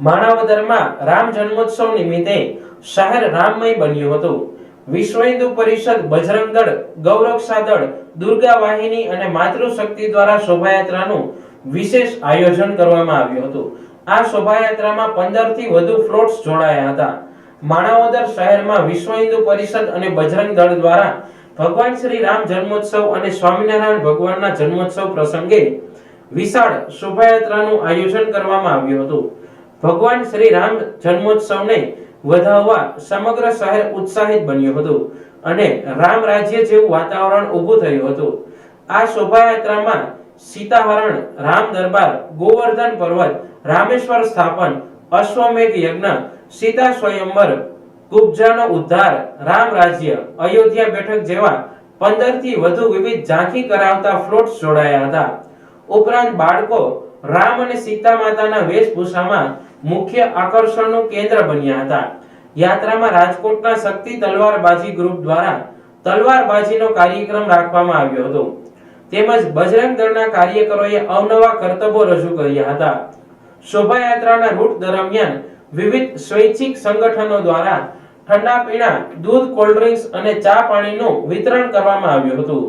માણાવદરમાં રામ જન્મોત્સવ નિમિત્તે શહેર રામમય બન્યું હતું। વિશ્વ હિન્દુ પરિષદ, બજરંગ દળ, ગૌરક્ષા દળ, દુર્ગા વાહિની અને માતૃશક્તિ દ્વારા શોભાયાત્રાનું વિશેષ આયોજન કરવામાં આવ્યું હતું। આ શોભાયાત્રામાં 15 થી વધુ ફ્લોટ્સ જોડાયા હતા। માણાવદર શહેરમાં વિશ્વ હિન્દુ પરિષદ અને બજરંગ દળ દ્વારા ભગવાન શ્રી રામ જન્મોત્સવ અને સ્વામિનારાયણ ભગવાનના જન્મોત્સવ પ્રસંગે વિશાળ શોભાયાત્રાનું આયોજન કરવામાં આવ્યું હતું। ભગવાન શ્રી રામ જન્મોત્સવને વધાવવા સમગ્ર શહેર ઉત્સાહિત બન્યું હતું અને રામ રાજ્ય જેવું વાતાવરણ ઊભું થયું હતું। આ શોભાયાત્રામાં સીતાહરણ, રામ દરબાર, ગોવર્ધન પર્વત, રામેશ્વર સ્થાપન, અશ્વમેઘ યજ્ઞ, સીતા સ્વયંવર, કુબ્જાનો ઉદ્ધાર, રામ રાજ્ય, અયોધ્યા બેઠક જેવા 15 થી વધુ વિવિધ ઝાંખી કરાવતા ફ્લોટ્સ જોડાયા હતા। ઉપરાંત બાળકો રામ અને સીતા માતાના વેશભૂષામાં મુખ્ય આકર્ષણનું કેન્દ્ર બન્યા હતા। યાત્રામાં રાજકોટના શક્તિ તલવારબાજી ગ્રુપ દ્વારા તલવારબાજીનો કાર્યક્રમ રાખવામાં આવ્યો હતો તેમજ બજરંગ દળના કાર્યકરોએ અવનવા કરતબો રજૂ કર્યા હતા। શોભાયાત્રાના રૂટ દરમિયાન વિવિધ સ્વૈચ્છિક સંગઠનો દ્વારા ઠંડા પીણા, દૂધ, કોલ્ડ ડ્રિંક્સ અને ચા પાણીનું વિતરણ કરવામાં આવ્યું હતું।